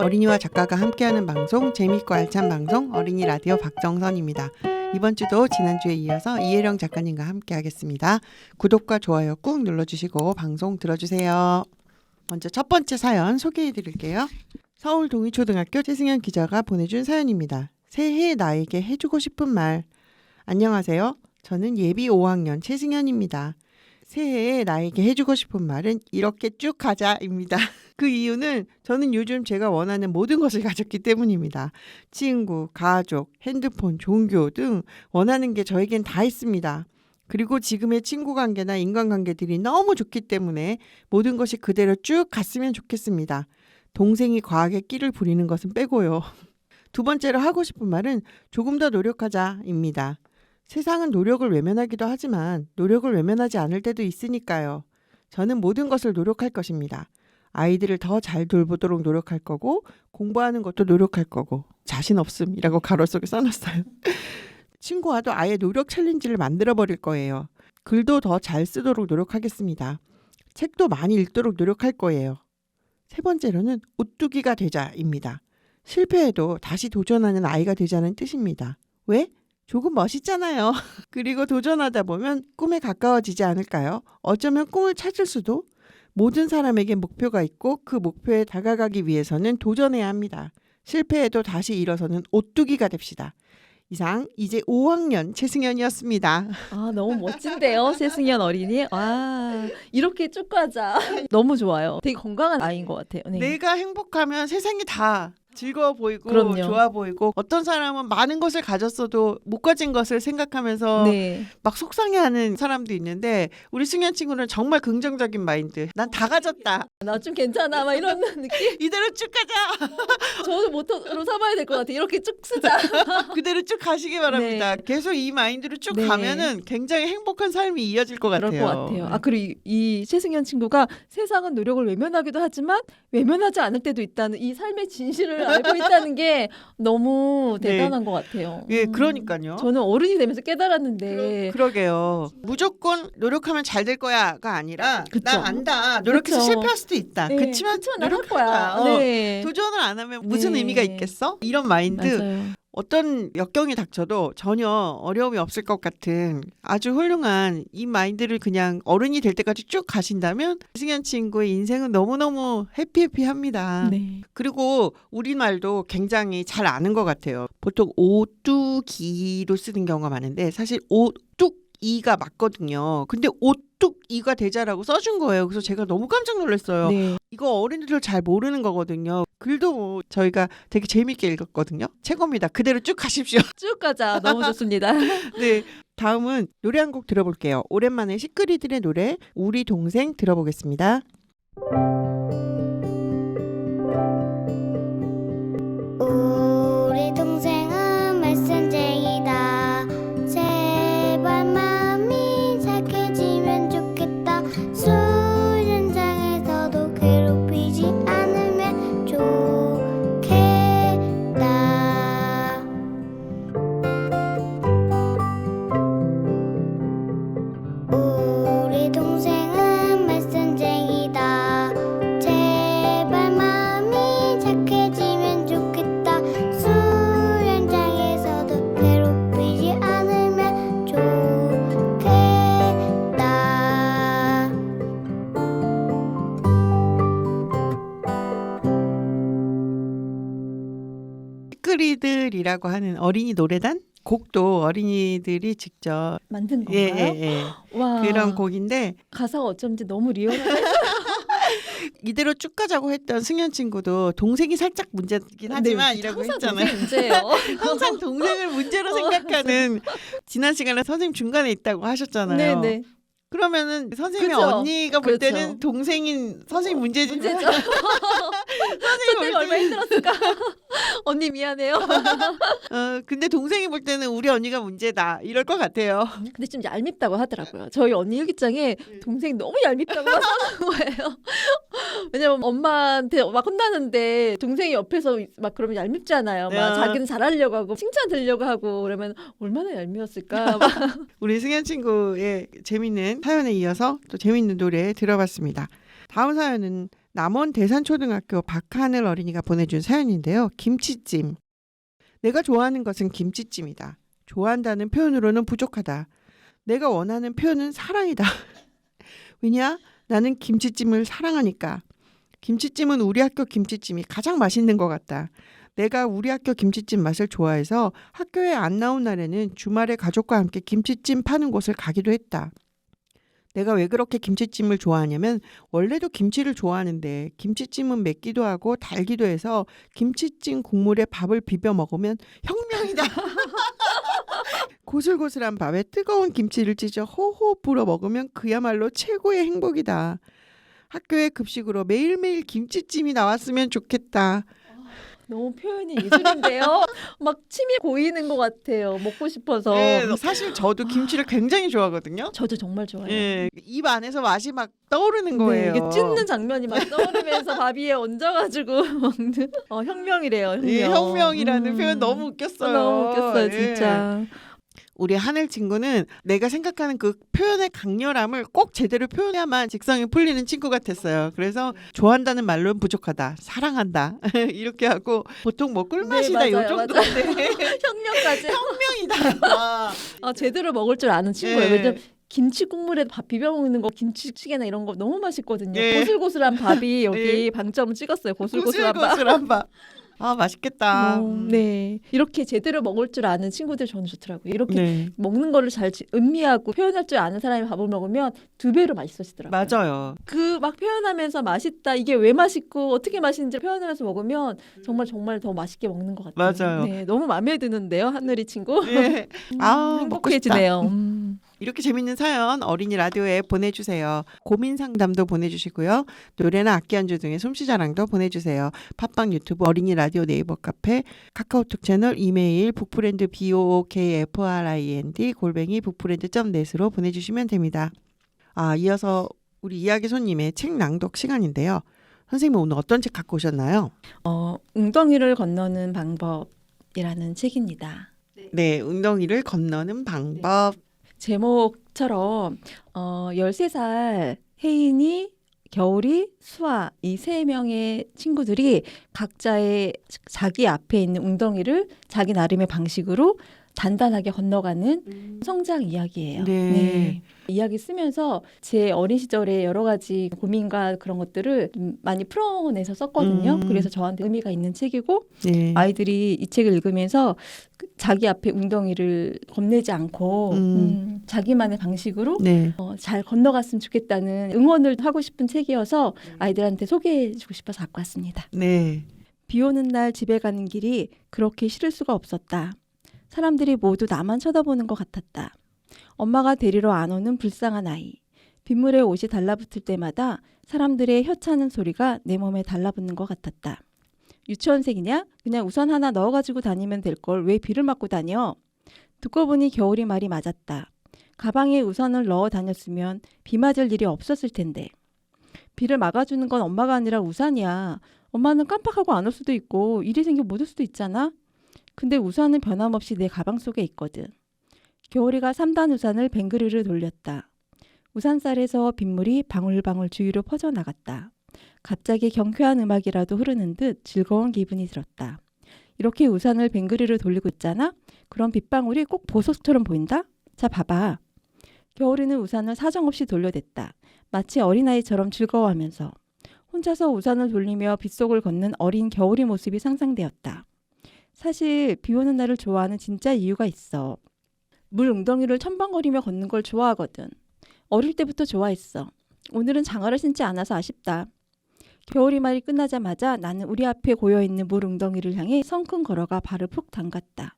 어린이와 작가가 함께하는 방송, 재미있고 알찬 방송 어린이 라디오 박정선입니다. 이번 주도 지난주에 이어서 이혜령 작가님과 함께 하겠습니다. 구독과 좋아요 꾹 눌러주시고 방송 들어주세요. 먼저 첫 번째 사연 소개해드릴게요. 서울 동의초등학교 최승현 기자가 보내준 사연입니다. 새해 나에게 해주고 싶은 말. 안녕하세요. 저는 예비 5학년 최승현입니다. 새해에 나에게 해주고 싶은 말은 이렇게 쭉 가자입니다. 그 이유는 저는 요즘 제가 원하는 모든 것을 가졌기 때문입니다. 친구, 가족, 핸드폰, 종교 등 원하는 게 저에겐 다 있습니다. 그리고 지금의 친구 관계나 인간관계들이 너무 좋기 때문에 모든 것이 그대로 쭉 갔으면 좋겠습니다. 동생이 과하게 끼를 부리는 것은 빼고요. 두 번째로 하고 싶은 말은 조금 더 노력하자입니다. 세상은 노력을 외면하기도 하지만 노력을 외면하지 않을 때도 있으니까요. 저는 모든 것을 노력할 것입니다. 아이들을 더 잘 돌보도록 노력할 거고 공부하는 것도 노력할 거고 자신 없음이라고 가로 속에 써놨어요. 친구와도 아예 노력 챌린지를 만들어버릴 거예요. 글도 더 잘 쓰도록 노력하겠습니다. 책도 많이 읽도록 노력할 거예요. 세 번째로는 오뚜기가 되자입니다. 실패해도 다시 도전하는 아이가 되자는 뜻입니다. 왜? 조금 멋있잖아요. 그리고 도전하다 보면 꿈에 가까워지지 않을까요? 어쩌면 꿈을 찾을 수도? 모든 사람에게 목표가 있고 그 목표에 다가가기 위해서는 도전해야 합니다. 실패해도 다시 일어서는 오뚜기가 됩시다. 이상 이제 5학년 최승현이었습니다. 아, 너무 멋진데요, 최승현 어린이. 아, 이렇게 쭉 가자. 너무 좋아요. 되게 건강한 아이인 것 같아요. 네. 내가 행복하면 세상이 다 즐거워 보이고 그럼요. 좋아 보이고 어떤 사람은 많은 것을 가졌어도 못 가진 것을 생각하면서 네. 막 속상해하는 사람도 있는데 우리 승현 친구는 정말 긍정적인 마인드. 난 다 가졌다. 나 좀 괜찮아. 막 이런 느낌. 이대로 쭉 가자. 저도 모토로 삼아야 될 것 같아요. 이렇게 쭉 쓰자. 그대로 쭉 가시기 바랍니다. 네. 계속 이 마인드로 쭉 네. 가면은 굉장히 행복한 삶이 이어질 것 같아요. 그럴 것 같아요. 아, 그리고 이 최승현 친구가 세상은 노력을 외면하기도 하지만 외면하지 않을 때도 있다는 이 삶의 진실을 알고 있다는 게 너무 네. 대단한 것 같아요. 예, 그러니까요. 저는 어른이 되면서 깨달았는데 그러게요. 무조건 노력하면 잘 될 거야가 아니라 그쵸. 나 안다. 노력해서 그쵸. 실패할 수도 있다. 네, 그치만 난할 노력할 거야. 거야. 네. 도전을 안 하면 무슨 네. 의미가 있겠어? 이런 마인드. 맞아요. 어떤 역경이 닥쳐도 전혀 어려움이 없을 것 같은 아주 훌륭한 이 마인드를 그냥 어른이 될 때까지 쭉 가신다면 승현 친구의 인생은 너무너무 해피해피합니다. 네. 그리고 우리말도 굉장히 잘 아는 것 같아요. 보통 오뚜기로 쓰는 경우가 많은데 사실 오뚝이가 맞거든요. 근데 오뚝이가 되자라고 써준 거예요. 그래서 제가 너무 깜짝 놀랐어요. 네. 이거 어린이들 잘 모르는 거거든요. 글도 뭐 저희가 되게 재밌게 읽었거든요. 최고입니다. 그대로 쭉 가십시오. 쭉 가자. 너무 좋습니다. 네, 다음은 노래 한 곡 들어볼게요. 오랜만에 시크릿들의 노래 우리 동생 들어보겠습니다. 우리 동생은 말썽쟁이다. 제발 마음이 착해지면 좋겠다. 술 현장에서도 괴롭히지 않으면 좋겠다. 우리 동생은 말썽쟁이다. 제발 마음이 착해지면 좋겠다. 술 현장에서도 괴롭히지 않으면 좋겠다. 시크릿들이라고 하는 어린이 노래단 곡도 어린이들이 직접 만든 예, 건가요? 예, 예. 와. 그런 곡인데 가사가 어쩐지 너무 리얼하네. 이대로 쭉 가자고 했던 승현 친구도 동생이 살짝 문제긴 하지만 이라고 항상 했잖아요. 동생이 문제예요. 항상 동생을 문제로 생각하는 지난 시간에 선생님 중간에 있다고 하셨잖아요. 네네. 그러면은 선생님의 그죠? 언니가 볼 그렇죠. 때는 동생인 선생님 문제지. 문제죠. 선생님 그때가 얼마나 힘들었을까. 언니 미안해요. 근데 동생이 볼 때는 우리 언니가 문제다 이럴 것 같아요. 근데 좀 얄밉다고 하더라고요. 저희 언니 일기장에 동생이 너무 얄밉다고 써놓은 거예요. 왜냐면 엄마한테 막 혼나는데 동생이 옆에서 막 그러면 얄밉잖아요. 막 야. 자기는 잘하려고 하고 칭찬 들려고 하고 그러면 얼마나 얄미웠을까. 막. 우리 승현 친구의 재밌는 사연에 이어서 또 재밌는 노래 들어봤습니다. 다음 사연은 남원 대산초등학교 박하늘 어린이가 보내준 사연인데요. 김치찜. 내가 좋아하는 것은 김치찜이다. 좋아한다는 표현으로는 부족하다. 내가 원하는 표현은 사랑이다. 왜냐? 나는 김치찜을 사랑하니까. 김치찜은 우리 학교 김치찜이 가장 맛있는 것 같다. 내가 우리 학교 김치찜 맛을 좋아해서 학교에 안 나온 날에는 주말에 가족과 함께 김치찜 파는 곳을 가기도 했다. 내가 왜 그렇게 김치찜을 좋아하냐면 원래도 김치를 좋아하는데 김치찜은 맵기도 하고 달기도 해서 김치찜 국물에 밥을 비벼 먹으면 혁명이다. 고슬고슬한 밥에 뜨거운 김치를 찢어 호호 불어 먹으면 그야말로 최고의 행복이다. 학교의 급식으로 매일매일 김치찜이 나왔으면 좋겠다. 너무 표현이 예술인데요. 막 침이 고이는 것 같아요. 먹고 싶어서. 네, 사실 저도 김치를 굉장히 좋아하거든요. 저도 정말 좋아해요. 예, 입 안에서 맛이 막 떠오르는 네, 거예요. 이게 찢는 장면이 막 떠오르면서 밥 위에 얹어가지고 먹는. 혁명이래요. 혁명. 예, 혁명이라는 표현 너무 웃겼어요. 너무 웃겼어요, 예. 진짜. 우리 하늘 친구는 내가 생각하는 그 표현의 강렬함을 꼭 제대로 표현해야만 직성이 풀리는 친구 같았어요. 그래서 좋아한다는 말로는 부족하다. 사랑한다. 이렇게 하고 보통 뭐 꿀맛이다 네, 이 맞아요, 정도인데 혁명까지. 혁명이다. 제대로 먹을 줄 아는 친구예요. 예. 왜냐면 김치 국물에 밥 비벼 먹는 거, 김치찌개나 이런 거 너무 맛있거든요. 예. 고슬고슬한 밥이 여기 예. 방점을 찍었어요. 고슬고슬한 밥. 고슬고슬한 밥. 아 맛있겠다. 네, 이렇게 제대로 먹을 줄 아는 친구들 저는 좋더라고요. 이렇게 네. 먹는 거를 잘 음미하고 표현할 줄 아는 사람이 밥을 먹으면 2배로 맛있어지더라고요. 맞아요. 그 막 표현하면서 맛있다, 이게 왜 맛있고 어떻게 맛있는지 표현하면서 먹으면 정말 더 맛있게 먹는 것 같아요. 맞아요. 네, 너무 마음에 드는데요, 하늘이 친구. 예. 아 먹고 싶다. 행복해지네요. 이렇게 재밌는 사연 어린이 라디오에 보내주세요. 고민 상담도 보내주시고요. 노래나 악기 연주 등의 솜씨 자랑도 보내주세요. 팟빵, 유튜브, 어린이 라디오, 네이버 카페, 카카오톡 채널, 이메일 북프렌드 BOOKFRIND @북프렌드.net으로 보내주시면 됩니다. 이어서 우리 이야기 손님의 책 낭독 시간인데요. 선생님 오늘 어떤 책 갖고 오셨나요? 웅덩이를 건너는 방법이라는 책입니다. 네, 웅덩이를 건너는 방법. 제목처럼 13살 혜인이, 겨울이, 수아 이 3명의 친구들이 각자의 자기 앞에 있는 웅덩이를 자기 나름의 방식으로 단단하게 건너가는 성장 이야기예요. 네. 이야기 쓰면서 제 어린 시절의 여러 가지 고민과 그런 것들을 좀 많이 풀어내서 썼거든요. 그래서 저한테 의미가 있는 책이고 네. 아이들이 이 책을 읽으면서 자기 앞에 웅덩이를 겁내지 않고 자기만의 방식으로 네. 잘 건너갔으면 좋겠다는 응원을 하고 싶은 책이어서 아이들한테 소개해주고 싶어서 갖고 왔습니다. 네. 비 오는 날 집에 가는 길이 그렇게 싫을 수가 없었다. 사람들이 모두 나만 쳐다보는 것 같았다. 엄마가 데리러 안 오는 불쌍한 아이. 빗물에 옷이 달라붙을 때마다 사람들의 혀차는 소리가 내 몸에 달라붙는 것 같았다. 유치원생이냐? 그냥 우산 하나 넣어가지고 다니면 될 걸 왜 비를 맞고 다녀? 듣고 보니 겨울이 말이 맞았다. 가방에 우산을 넣어 다녔으면 비 맞을 일이 없었을 텐데. 비를 막아주는 건 엄마가 아니라 우산이야. 엄마는 깜빡하고 안 올 수도 있고 일이 생겨 못 올 수도 있잖아. 근데 우산은 변함없이 내 가방 속에 있거든. 겨울이가 3단 우산을 뱅그르르 돌렸다. 우산살에서 빗물이 방울방울 주위로 퍼져나갔다. 갑자기 경쾌한 음악이라도 흐르는 듯 즐거운 기분이 들었다. 이렇게 우산을 뱅그르르 돌리고 있잖아? 그럼 빗방울이 꼭 보석처럼 보인다? 자, 봐봐. 겨울이는 우산을 사정없이 돌려댔다. 마치 어린아이처럼 즐거워하면서. 혼자서 우산을 돌리며 빗속을 걷는 어린 겨울이 모습이 상상되었다. 사실 비 오는 날을 좋아하는 진짜 이유가 있어. 물 웅덩이를 첨벙거리며 걷는 걸 좋아하거든. 어릴 때부터 좋아했어. 오늘은 장화를 신지 않아서 아쉽다. 겨울이 말이 끝나자마자 나는 우리 앞에 고여있는 물 웅덩이를 향해 성큼 걸어가 발을 푹 담갔다.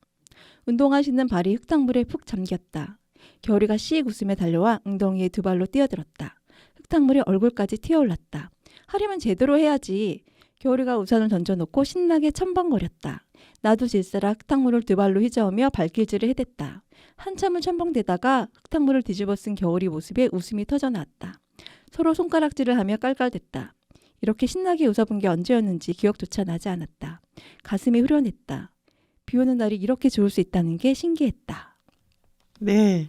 운동화신는 발이 흙탕물에 푹 잠겼다. 겨울이가 씩 웃으며 달려와 웅덩이에 2발로 뛰어들었다. 흙탕물이 얼굴까지 튀어올랐다. 하려면 제대로 해야지. 겨울이가 우산을 던져놓고 신나게 첨벙거렸다. 나도 질세라 흙탕물을 2발로 휘저으며 발길질을 해댔다. 한참을 첨벙대다가 흙탕물을 뒤집어 쓴 겨울이 모습에 웃음이 터져나왔다. 서로 손가락질을 하며 깔깔댔다. 이렇게 신나게 웃어본 게 언제였는지 기억조차 나지 않았다. 가슴이 후련했다. 비 오는 날이 이렇게 좋을 수 있다는 게 신기했다. 네.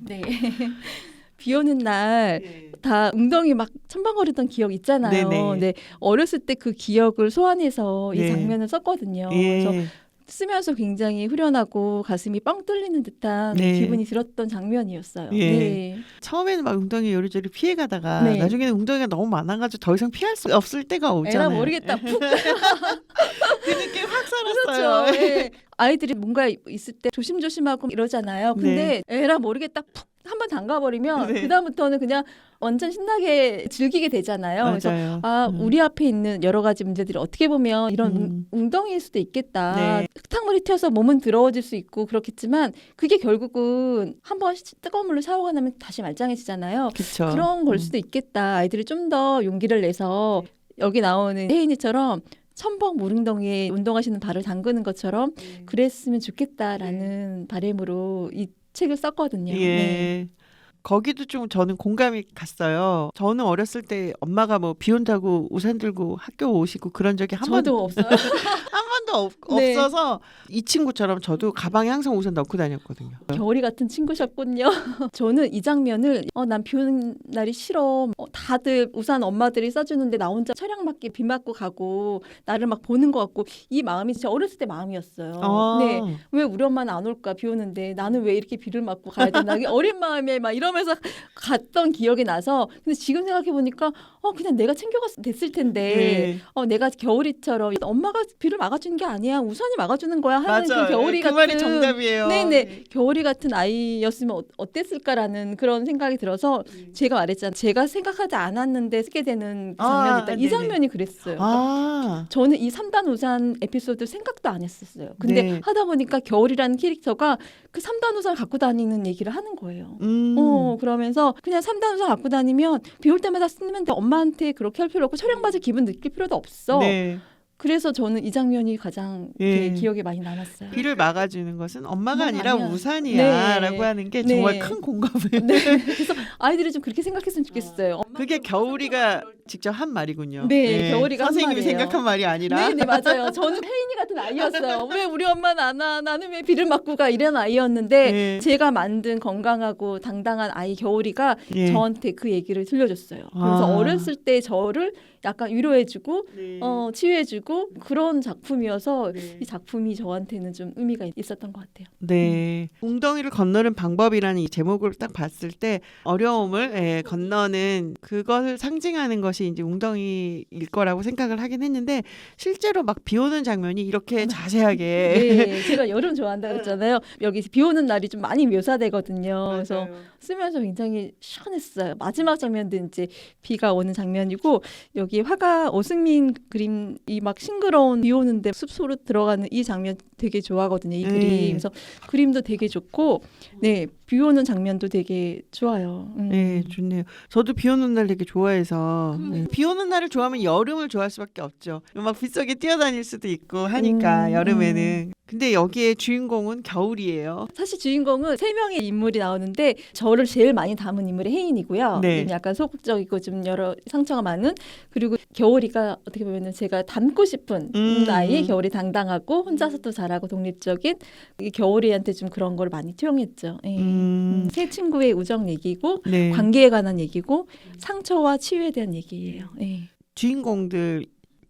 비 오는 날 다 웅덩이 막 첨벙거리던 기억 있잖아요. 네네. 근데 어렸을 때 그 기억을 소환해서 이 네. 장면을 썼거든요. 예. 그래서 쓰면서 굉장히 후련하고 가슴이 뻥 뚫리는 듯한 네. 기분이 들었던 장면이었어요. 예. 네. 처음에는 막 웅덩이 요리조리 피해가다가 네. 나중에는 웅덩이가 너무 많아가지고 더 이상 피할 수 없을 때가 오잖아요. 에라 모르겠다. 푹. 그 느낌 확 살았어요. 그렇죠. 예. 아이들이 뭔가 있을 때 조심조심하고 이러잖아요. 근데 에라 모르겠다. 푹 한번 담가버리면 네. 그다음부터는 그냥 완전 신나게 즐기게 되잖아요. 그래서 맞아요. 우리 앞에 있는 여러 가지 문제들이 어떻게 보면 이런 웅덩이일 수도 있겠다. 네. 흙탕물이 튀어서 몸은 더러워질 수 있고 그렇겠지만 그게 결국은 한번 뜨거운 물로 샤워가 나면 다시 말짱해지잖아요. 그쵸. 그런 걸 수도 있겠다. 아이들이 좀 더 용기를 내서 여기 나오는 혜인이처럼 첨벙 무릉덩이에 운동하시는 발을 담그는 것처럼 그랬으면 좋겠다라는 바람으로 이 책을 썼거든요. 예. 네. 거기도 좀 저는 공감이 갔어요. 저는 어렸을 때 엄마가 뭐 비 온다고 우산 들고 학교 오시고 그런 적이 한 번도 저도 없어요. 한 번도 네. 없어서 이 친구처럼 저도 가방에 항상 우산 넣고 다녔거든요. 겨울이 같은 친구셨군요. 저는 이 장면을 난 비 오는 날이 싫어. 다들 우산 엄마들이 싸주는데 나 혼자 차량 맞게 비 맞고 가고 나를 막 보는 것 같고 이 마음이 제 어렸을 때 마음이었어요. 아. 네. 왜 우리 엄마는 안 올까 비 오는데 나는 왜 이렇게 비를 맞고 가야 되나 어린 마음에 막 이러면서 갔던 기억이 나서 근데 지금 생각해 보니까 그냥 내가 챙겨갔으면 됐을 텐데 네. 내가 겨울이처럼 엄마가 비를 막아주는 게 아니야 우산이 막아주는 거야 하는 맞아요. 그 겨울이 그 같은 말이 정답이에요. 네네 겨울이 같은 아이였으면 어땠을까라는 그런 생각이 들어서 제가 말했잖아요. 제가 생각하지 않았는데 쓰게 되는 그 장면이 있다. 이 네네. 장면이 그랬어요. 아. 저는 이 3단 우산 에피소드 생각도 안 했었어요. 근데 네. 하다 보니까 겨울이라는 캐릭터가 그 3단 우산을 갖고 다니는 얘기를 하는 거예요. 그러면서 그냥 3단 우산 갖고 다니면 비 올 때마다 쓰면 돼. 엄마한테 그렇게 할 필요 없고 철양 맞을 기분 느낄 필요도 없어. 네. 그래서 저는 이 장면이 가장 예. 기억에 많이 남았어요. 비를 막아주는 것은 엄마가 엄마가 아니라 아니야. 우산이야라고 네. 하는 게 네. 정말 큰 공감을. 네. 그래서 아이들이 좀 그렇게 생각했으면 좋겠어요. 그게 겨울이가 직접 한 말이군요. 네, 겨울이가 한 선생님이 말이에요. 생각한 말이 아니라. 네, 맞아요. 저는 혜인이 같은 아이였어요. 왜 우리 엄마는 안 와? 나는 왜 비를 맞고 가? 이런 아이였는데 네. 제가 만든 건강하고 당당한 아이 겨울이가 예. 저한테 그 얘기를 들려줬어요. 그래서 아. 어렸을 때 저를 약간 위로해주고 네. 치유해주고 그런 작품이어서 네. 이 작품이 저한테는 좀 의미가 있었던 것 같아요. 네. 웅덩이를 건너는 방법이라는 이 제목을 딱 봤을 때 어려움을 건너는 그것을 상징하는 것이 이제 웅덩이일 거라고 생각을 하긴 했는데 실제로 막 비 오는 장면이 이렇게 자세하게 네, 제가 여름 좋아한다 그랬잖아요. 여기 비 오는 날이 좀 많이 묘사되거든요. 그래서 쓰면서 굉장히 시원했어요. 마지막 장면도 이제 비가 오는 장면이고 여기 화가 오승민 그림이 막 싱그러운 비 오는데 숲으로 들어가는 이 장면 되게 좋아하거든요. 이 그림. 그래서 그림도 되게 좋고 네, 비 오는 장면도 되게 좋아요. 네, 좋네요. 저도 비 오는 날 되게 좋아해서 비 오는 날을 좋아하면 여름을 좋아할 수밖에 없죠. 막 빗속에 뛰어다닐 수도 있고 하니까 여름에는. 근데 여기에 주인공은 겨울이에요. 사실 주인공은 3명의 인물이 나오는데 저를 제일 많이 담은 인물이 혜인이고요. 네. 약간 소극적이고 좀 여러 상처가 많은 그리고 겨울이가 어떻게 보면 제가 닮고 싶은 아이 겨울이 당당하고 혼자서도 잘하고 독립적인 이 겨울이한테 좀 그런 걸 많이 투영했죠. 예. 새 친구의 우정 얘기고 네. 관계에 관한 얘기고 상처와 치유에 대한 얘기예요. 예. 주인공들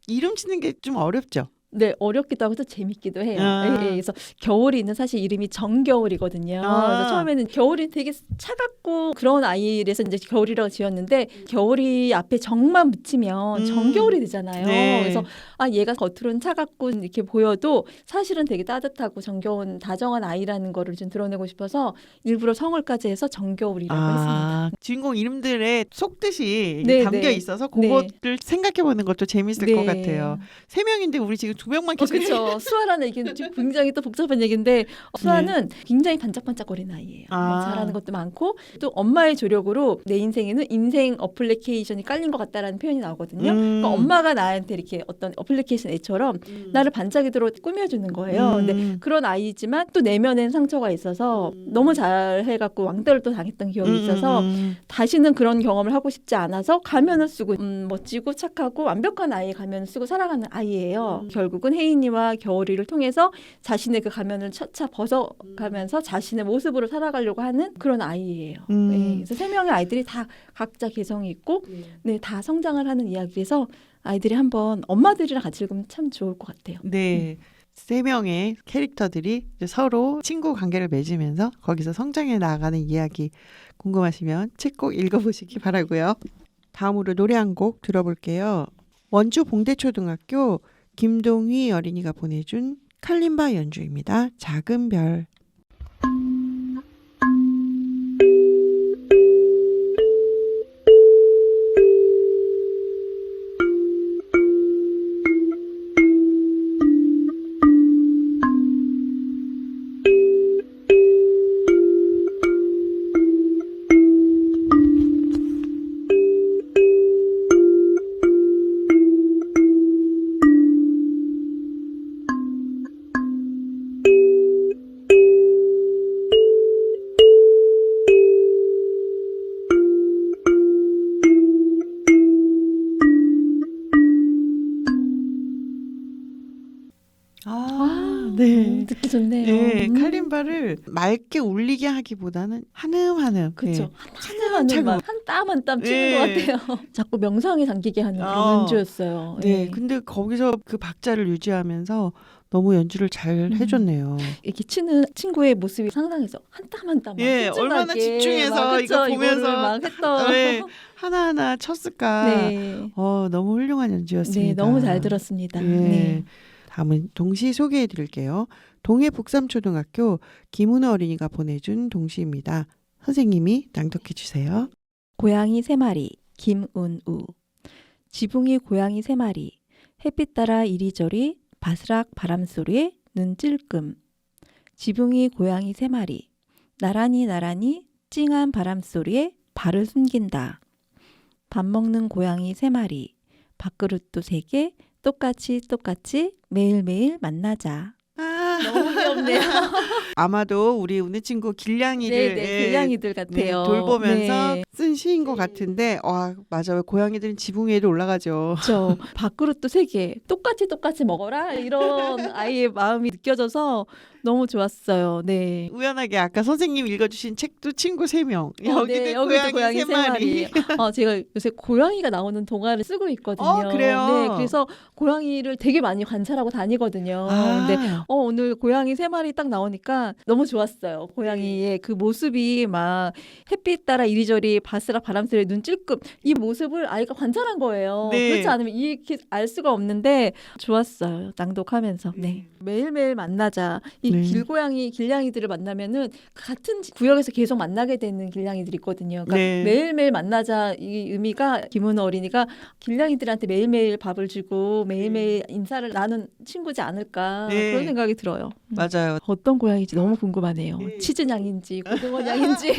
이름 짓는 게 좀 어렵죠. 네, 어렵기도 하고 또 재밌기도 해요. 아. 예, 예. 그래서 겨울이는 사실 이름이 정겨울이거든요. 아. 그래서 처음에는 겨울이 되게 차갑고 그런 아이라서 이제 겨울이라고 지었는데 겨울이 앞에 정만 붙이면 정겨울이 되잖아요. 네. 그래서 얘가 겉으로는 차갑고 이렇게 보여도 사실은 되게 따뜻하고 정겨운 다정한 아이라는 거를 좀 드러내고 싶어서 일부러 성을까지 해서 정겨울이라고 했습니다. 주인공 이름들의 속뜻이 네, 담겨 네. 있어서 그것을 생각해 보는 것도 재밌을 것 같아요. 3명인데 우리 지금 2명만 계속 그렇죠. 수아라는 얘기는 좀 굉장히 또 복잡한 얘기인데 수아는 굉장히 반짝반짝거리는 아이예요. 잘하는 것도 많고 또 엄마의 조력으로 내 인생에는 인생 어플리케이션이 깔린 것 같다라는 표현이 나오거든요. 그러니까 엄마가 나한테 이렇게 어떤 어플리케이션 애처럼 나를 반짝이도록 꾸며주는 거예요. 근데 그런 아이지만 또 내면엔 상처가 있어서 너무 잘해갖고 왕따를 또 당했던 기억이 있어서 다시는 그런 경험을 하고 싶지 않아서 가면을 쓰고 멋지고 착하고 완벽한 아이의 가면을 쓰고 살아가는 아이예요. 결국 결국은 혜인이와 겨울이를 통해서 자신의 그 가면을 차차 벗어가면서 자신의 모습으로 살아가려고 하는 그런 아이예요. 네, 그래서 세 명의 아이들이 다 각자 개성이 있고 네, 다 성장을 하는 이야기라서 아이들이 한번 엄마들이랑 같이 읽으면 참 좋을 것 같아요. 네. 세 명의 캐릭터들이 이제 서로 친구 관계를 맺으면서 거기서 성장해 나가는 이야기 궁금하시면 책 꼭 읽어보시기 바라고요. 다음으로 노래 한 곡 들어볼게요. 원주 봉대초등학교 김동휘 어린이가 보내준 칼림바 연주입니다. 작은 별. 네. 듣기 좋네요. 네, 칼림바를 맑게 울리게 하기보다는 한음한음. 그렇죠. 차근차근. 한 땀 한 땀 치는 네. 것 같아요. 자꾸 명상에 잠기게 하는 그런 어. 연주였어요. 네, 근데 거기서 그 박자를 유지하면서 너무 연주를 잘 해줬네요. 이렇게 치는 친구의 모습이 상상해서 한 땀 한 땀 예, 얼마나 집중해서 이거 보면서 막 했던. 네, 하나하나 쳤을까. 네. 너무 훌륭한 연주였습니다. 네, 너무 잘 들었습니다. 예. 네. 다음은 동시 소개해 드릴게요. 동해 북삼초등학교 김은호 어린이가 보내준 동시입니다. 선생님이 낭독해 주세요. 고양이 세 마리 김은우. 지붕이 고양이 세 마리 햇빛 따라 이리저리 바스락 바람소리에 눈 찔끔. 지붕이 고양이 세 마리 나란히 찡한 바람소리에 발을 숨긴다. 밥 먹는 고양이 세 마리 밥그릇도 세 개 똑같이 매일매일 만나자. 너무 귀엽네요. 아마도 우리 우는 친구 길냥이를 네, 길냥이들 같아요. 돌보면서 네. 쓴 시인 것 같은데 맞아요. 고양이들은 지붕 위에도 올라가죠. 그렇죠. 밥그릇도 세 개 똑같이 먹어라 이런 아이의 마음이 느껴져서 너무 좋았어요. 네. 우연하게 아까 선생님 읽어주신 책도 친구 3명. 여기도 여기도 고양이 3마리. 제가 요새 고양이가 나오는 동화를 쓰고 있거든요. 그래요? 네, 그래서 고양이를 되게 많이 관찰하고 다니거든요. 근데 오늘 고양이 3마리 딱 나오니까 너무 좋았어요. 고양이의 그 모습이 막 햇빛 따라 이리저리 바스락 바람소리에 눈 찔끔 이 모습을 아이가 관찰한 거예요. 네. 그렇지 않으면 이렇게 알 수가 없는데 좋았어요. 낭독하면서. 네. 매일매일 만나자. 이 네. 길냥이들을 만나면은 같은 구역에서 계속 만나게 되는 길냥이들이 있거든요. 그러니까 네. 매일매일 만나자 이 의미가 김은호 어린이가 길냥이들한테 매일매일 밥을 주고 매일매일 인사를 나눈 친구지 않을까 네. 그런 생각이 들어요. 맞아요. 어떤 고양이인지 너무 궁금하네요. 네. 치즈냥인지 고등어냥인지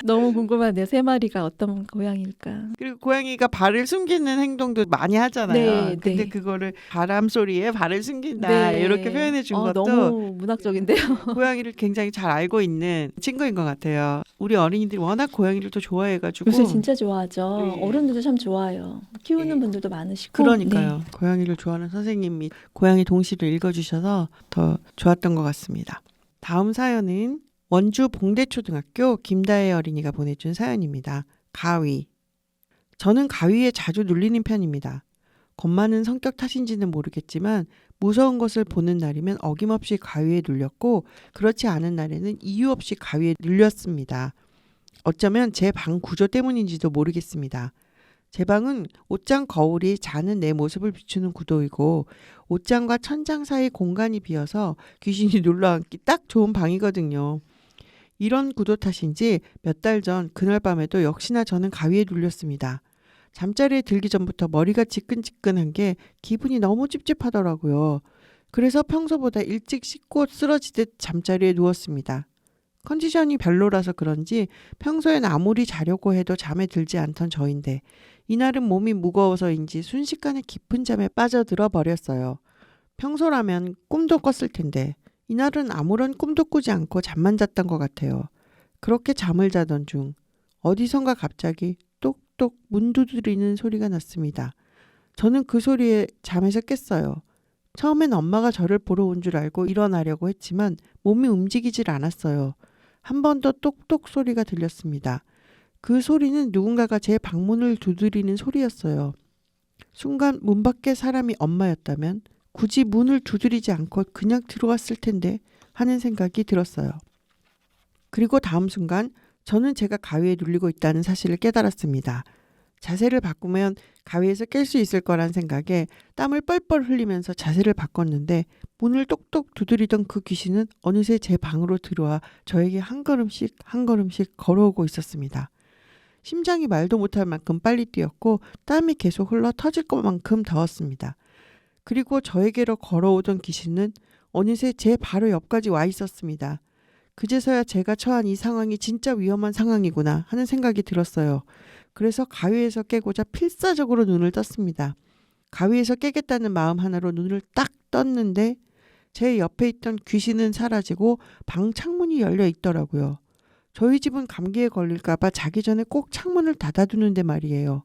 너무 궁금하네요. 3마리가 어떤 고양이일까. 그리고 고양이가 발을 숨기는 행동도 많이 하잖아요. 네, 근데 네. 그거를 바람 소리에 발을 숨긴다 네. 이렇게 표현해 준 것도 너무 문학적인데요. 고양이를 굉장히 잘 알고 있는 친구인 것 같아요. 우리 어린이들이 워낙 고양이를 또 좋아해가지고 요새 진짜 좋아하죠. 네. 어른들도 참 좋아해요. 키우는 네. 분들도 많으시고. 그러니까요. 네. 고양이를 좋아하는 선생님이 고양이 동시를 읽어주셔서 더 좋았던 것 같습니다. 다음 사연은 원주 봉대초등학교 김다혜 어린이가 보내준 사연입니다. 가위. 저는 가위에 자주 눌리는 편입니다. 겁 많은 성격 탓인지는 모르겠지만 무서운 것을 보는 날이면 어김없이 가위에 눌렸고 그렇지 않은 날에는 이유 없이 가위에 눌렸습니다. 어쩌면 제 방 구조 때문인지도 모르겠습니다. 제 방은 옷장 거울이 자는 내 모습을 비추는 구도이고 옷장과 천장 사이 공간이 비어서 귀신이 눌러앉기 딱 좋은 방이거든요. 이런 구도 탓인지 몇 달 전 그날 밤에도 역시나 저는 가위에 눌렸습니다. 잠자리에 들기 전부터 머리가 지끈지끈한 게 기분이 너무 찝찝하더라고요. 그래서 평소보다 일찍 씻고 쓰러지듯 잠자리에 누웠습니다. 컨디션이 별로라서 그런지 평소엔 아무리 자려고 해도 잠에 들지 않던 저인데 이날은 몸이 무거워서인지 순식간에 깊은 잠에 빠져들어 버렸어요. 평소라면 꿈도 꿨을 텐데 이날은 아무런 꿈도 꾸지 않고 잠만 잤던 것 같아요. 그렇게 잠을 자던 중 어디선가 갑자기 똑똑 문 두드리는 소리가 났습니다. 저는 그 소리에 잠에서 깼어요. 처음엔 엄마가 저를 보러 온 줄 알고 일어나려고 했지만 몸이 움직이질 않았어요. 한 번 더 똑똑 소리가 들렸습니다. 그 소리는 누군가가 제 방문을 두드리는 소리였어요. 순간 문 밖에 사람이 엄마였다면 굳이 문을 두드리지 않고 그냥 들어왔을 텐데 하는 생각이 들었어요. 그리고 다음 순간 저는 제가 가위에 눌리고 있다는 사실을 깨달았습니다. 자세를 바꾸면 가위에서 깰 수 있을 거란 생각에 땀을 뻘뻘 흘리면서 자세를 바꿨는데 문을 똑똑 두드리던 그 귀신은 어느새 제 방으로 들어와 저에게 한 걸음씩 한 걸음씩 걸어오고 있었습니다. 심장이 말도 못할 만큼 빨리 뛰었고 땀이 계속 흘러 터질 것만큼 더웠습니다. 그리고 저에게로 걸어오던 귀신은 어느새 제 바로 옆까지 와 있었습니다. 그제서야 제가 처한 이 상황이 진짜 위험한 상황이구나 하는 생각이 들었어요. 그래서 가위에서 깨고자 필사적으로 눈을 떴습니다. 가위에서 깨겠다는 마음 하나로 눈을 딱 떴는데 제 옆에 있던 귀신은 사라지고 방 창문이 열려 있더라고요. 저희 집은 감기에 걸릴까봐 자기 전에 꼭 창문을 닫아두는데 말이에요.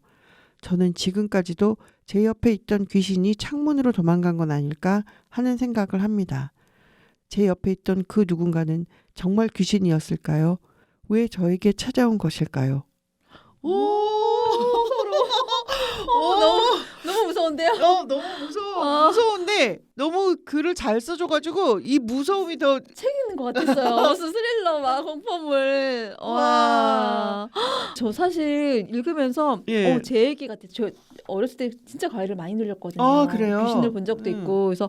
저는 지금까지도 제 옆에 있던 귀신이 창문으로 도망간 건 아닐까 하는 생각을 합니다. 제 옆에 있던 그 누군가는 정말 귀신이었을까요? 왜 저에게 찾아온 것일까요? 오, 너무 무서운데요? 너무 무서워. 무서운데 너무 글을 잘 써줘가지고 이 무서움이 더 책 읽는 것 같았어요. 무슨 스릴러 막 공포물. 와. 저 사실 읽으면서 예. 제 얘기 같아요. 저 어렸을 때 진짜 과일을 많이 눌렸거든요. 아, 그래요? 귀신을 본 적도 있고. 그래서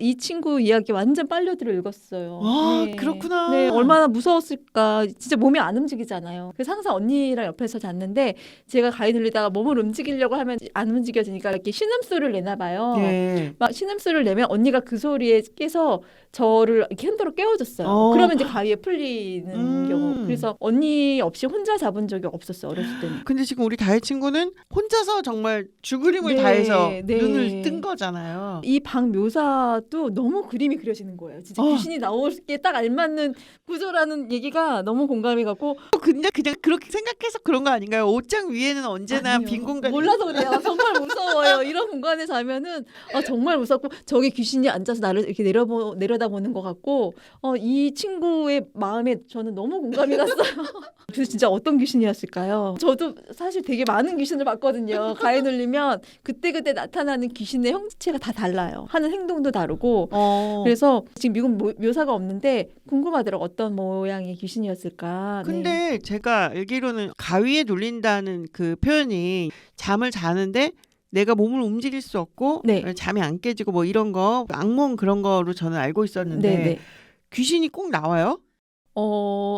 이 친구 이야기 완전 빨려들어 읽었어요. 아, 네. 그렇구나. 네, 얼마나 무서웠을까. 진짜 몸이 안 움직이잖아요. 그래서 항상 언니랑 옆에서 잤는데 제가 과일 눌리다가 몸을 움직이려고 하면 안 움직여지니까 이렇게 신음소리를 내나 봐요. 예. 막 신음소리를 내면 언니가 그 소리에 깨서 저를 이렇게 흔들어 깨워줬어요. 그러면 이제 가위에 풀리는 경우. 그래서 언니 없이 혼자 잡은 적이 없었어요. 어렸을 때는. 근데 지금 우리 다혜 친구는 혼자서 정말 죽으림을 네, 다해서 네. 눈을 뜬 거잖아요. 이 방 묘사도 너무 그림이 그려지는 거예요. 진짜 귀신이 나올 게 딱 알맞는 구조라는 얘기가 너무 공감이 가고. 근데 그냥 그렇게 생각해서 그런 거 아닌가요? 옷장 위에는 언제나 아니요. 빈 공간이 몰라서 그래요. 정말 무서워요. 이런 공간에 자면은 정말 무섭고 저기 귀신이 앉아서 나를 이렇게 내려다보는 것 같고 이 친구의 마음에 저는 너무 공감이 갔어요. 그래서 진짜 어떤 귀신이었을까요? 저도 사실 되게 많은 귀신을 봤거든요. 가위 눌리면 그때그때 나타나는 귀신의 형체가 다 달라요. 하는 행동도 다르고. 그래서 지금 미국 묘사가 없는데 궁금하더라고요. 어떤 모양의 귀신이었을까. 근데 네. 제가 알기로는 가위에 눌린다는 그 표현이 잠을 자는데 내가 몸을 움직일 수 없고 네. 잠이 안 깨지고 뭐 이런 거 악몽 그런 거로 저는 알고 있었는데 네. 귀신이 꼭 나와요?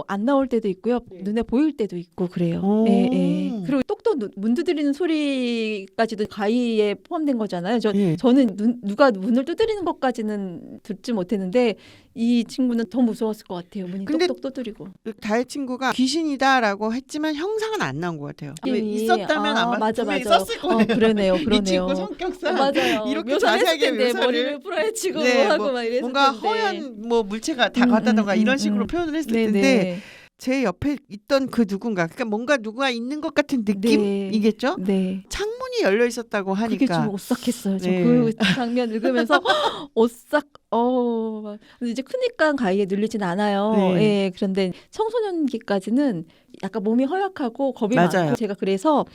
안 나올 때도 있고요. 네. 눈에 보일 때도 있고 그래요. 오. 예, 예. 그리고 똑똑 문 두드리는 소리까지도 가위에 포함된 거잖아요. 예. 저는 누가 문을 두드리는 것까지는 듣지 못했는데 이 친구는 더 무서웠을 것 같아요. 문이 근데 똑똑 두드리고. 다혜 친구가 귀신이다라고 했지만 형상은 안 나온 것 같아요. 예, 있었다면 아마 맞아. 분명히 썼을 거예요. 그러네요. 이 친구 성격상 맞아요. 이렇게 묘사를 했을 자세하게 텐데 묘사를 머리를 풀어헤치고 네, 하고 막 이랬을 뭔가 텐데. 허연 뭐 물체가 다가다던가 이런 식으로 표현을 했을 텐데 네. 제 옆에 있던 그 누군가 그러니까 뭔가 누가 있는 것 같은 느낌이겠죠? 네. 창문이 열려 있었다고 하니까 그게 좀 오싹했어요. 저 네. 그 장면 읽으면서 오싹. 근데 이제 크니까 가위에 눌리진 않아요. 네. 예. 그런데 청소년기까지는 약간 몸이 허약하고 겁이 맞아요. 많고 제가 그래서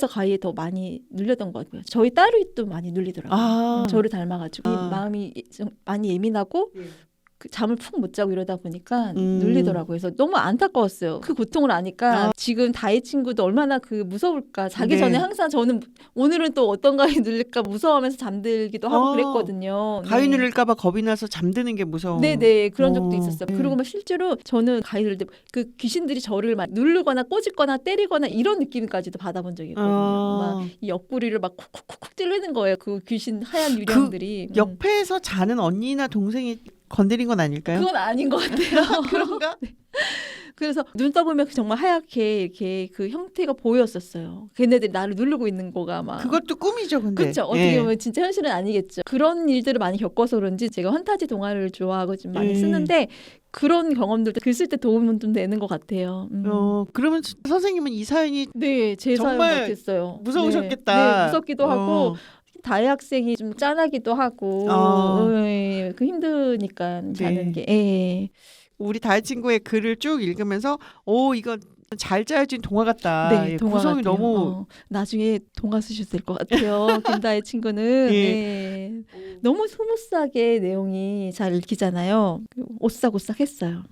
가위에 더 많이 눌렸던 것 같아요. 저희 딸이도 많이 눌리더라고요. 저를 닮아가지고 마음이 좀 많이 예민하고 그 잠을 푹 못 자고 이러다 보니까 눌리더라고요. 그래서 너무 안타까웠어요. 그 고통을 아니까 지금 다혜 친구도 얼마나 그 무서울까. 자기 네. 전에 항상 저는 오늘은 또 어떤 가위 눌릴까 무서워하면서 잠들기도 하고 그랬거든요. 가위 네. 누를까 봐 겁이 나서 잠드는 게 무서워. 네네 그런 적도 있었어요. 네. 그리고 막 실제로 저는 가위 누를 때 그 귀신들이 저를 막 누르거나 꼬집거나 때리거나 이런 느낌까지도 받아본 적이 있거든요. 막 이 옆구리를 막 쿡쿡쿡 찌르는 거예요. 그 귀신 하얀 유령들이. 옆에서 자는 언니나 동생이 건드린 건 아닐까요? 그건 아닌 것 같아요. 그런가? 그래서 눈 떠보면 정말 하얗게 이렇게 그 형태가 보였었어요. 걔네들이 나를 누르고 있는 거가 막. 그것도 꿈이죠, 근데. 그렇죠. 어떻게 보면 진짜 현실은 아니겠죠. 그런 일들을 많이 겪어서 그런지 제가 환타지 동화를 좋아하고 좀 많이 쓰는데 그런 경험들도 글 쓸 때 도움은 좀 되는 것 같아요. 그러면 선생님은 이 사연이 네, 제 사연 정말 같았어요. 무서우셨겠다. 네, 무섭기도 하고 다혜학생이 좀 짠하기도 하고 그 힘드니까 자는 네. 게. 예. 우리 다혜 친구의 글을 쭉 읽으면서 이거 잘 짜여진 동화 같다. 네, 예, 동화 구성이 같아요. 너무 나중에 동화 쓰셔도 될 것 같아요. 김다혜 친구는 네. 너무 스무스하게 내용이 잘 읽히잖아요. 오싹오싹했어요.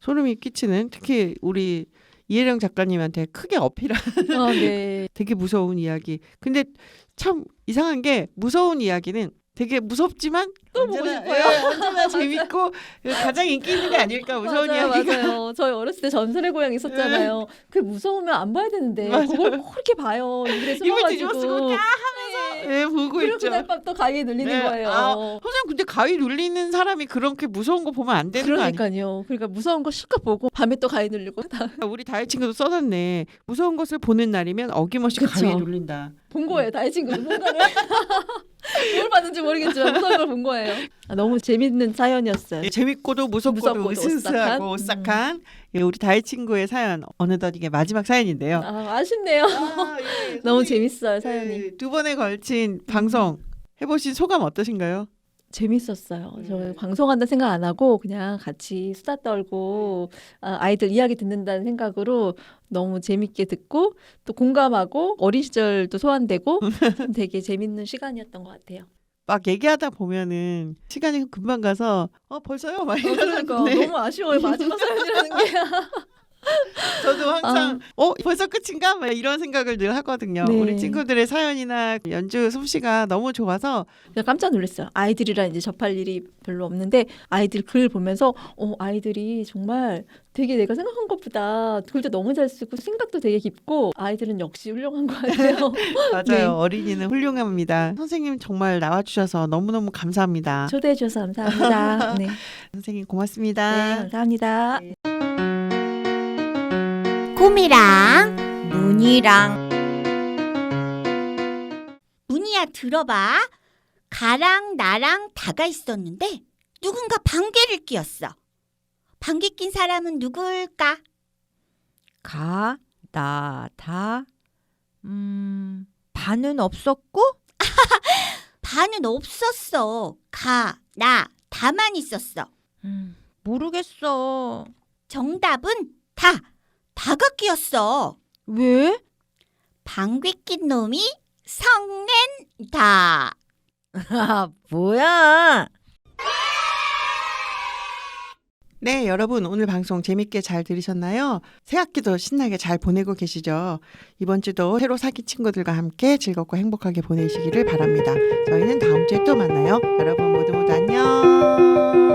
소름이 끼치는, 특히 우리 이혜령 작가님한테 크게 어필한 네. 되게 무서운 이야기. 근데 참 이상한 게 무서운 이야기는 되게 무섭지만 또 보고 언제나, 싶어요. 예, 언제나 재밌고 가장 인기 있는 게 아닐까, 무서운 이야기가. 맞아요. 저희 어렸을 때 전설의 고향 있었잖아요. 그 무서우면 안 봐야 되는데 맞아요. 그걸 그렇게 봐요. 입에 입을 숨어가지고. 뒤집어 쓰고 까 예, 보고 그리고 있죠. 그날 밤 또 가위에 눌리는 네. 거예요. 선생님, 근데 가위 눌리는 사람이 그렇게 무서운 거 보면 안 되는 거 아니에요? 그러니까요. 그러니까 무서운 거 실컷 보고 밤에 또 가위 눌리고 우리 다혜 친구도 써놨네. 무서운 것을 보는 날이면 어김없이 그쵸. 가위에 눌린다. 본 거예요. 다혜 친구는 뭔가를 뭘 봤는지 모르겠지만 무서운 걸 본 거예요. 너무 재밌는 사연이었어요. 예, 재밌고도 무섭고도 무섭고도 으스스하고 오싹한 예, 우리 다혜 친구의 사연, 어느덧 이게 마지막 사연인데요. 아쉽네요. 예, 너무 선생님, 재밌어요, 사연이. 예, 두 번에 걸친 방송 해보신 소감 어떠신가요? 재밌었어요. 저 방송한다 생각 안 하고 그냥 같이 수다 떨고 아이들 이야기 듣는다는 생각으로 너무 재밌게 듣고 또 공감하고 어린 시절도 소환되고 되게 재밌는 시간이었던 것 같아요. 막 얘기하다 보면은 시간이 금방 가서 벌써요? 막 그러니까 이러는데 너무 아쉬워요. 마지막 사연이라는 게. 저도 항상 벌써 끝인가? 막 이런 생각을 늘 하거든요. 네. 우리 친구들의 사연이나 연주 솜씨가 너무 좋아서 제가 깜짝 놀랐어요. 아이들이랑 이제 접할 일이 별로 없는데 아이들 글 보면서 아이들이 정말 되게 내가 생각한 것보다 글도 너무 잘 쓰고 생각도 되게 깊고 아이들은 역시 훌륭한 것 같아요. 맞아요. 네. 어린이는 훌륭합니다. 선생님 정말 나와주셔서 너무너무 감사합니다. 초대해 주셔서 감사합니다. 네, 선생님 고맙습니다. 감사합니다. 곰이랑 문이랑. 문이야, 들어봐. 가랑 나랑 다가 있었는데 누군가 방귀를 뀌었어. 방귀 낀 사람은 누굴까? 가, 나, 다. 반은 없었고? 반은 없었어. 가, 나, 다만 있었어. 모르겠어. 정답은 다. 다가 끼었어. 왜? 방귀 낀 놈이 성낸다. 뭐야? 네, 여러분 오늘 방송 재밌게 잘 들으셨나요? 새 학기도 신나게 잘 보내고 계시죠? 이번 주도 새로 사귄 친구들과 함께 즐겁고 행복하게 보내시기를 바랍니다. 저희는 다음 주에 또 만나요. 여러분 모두 안녕.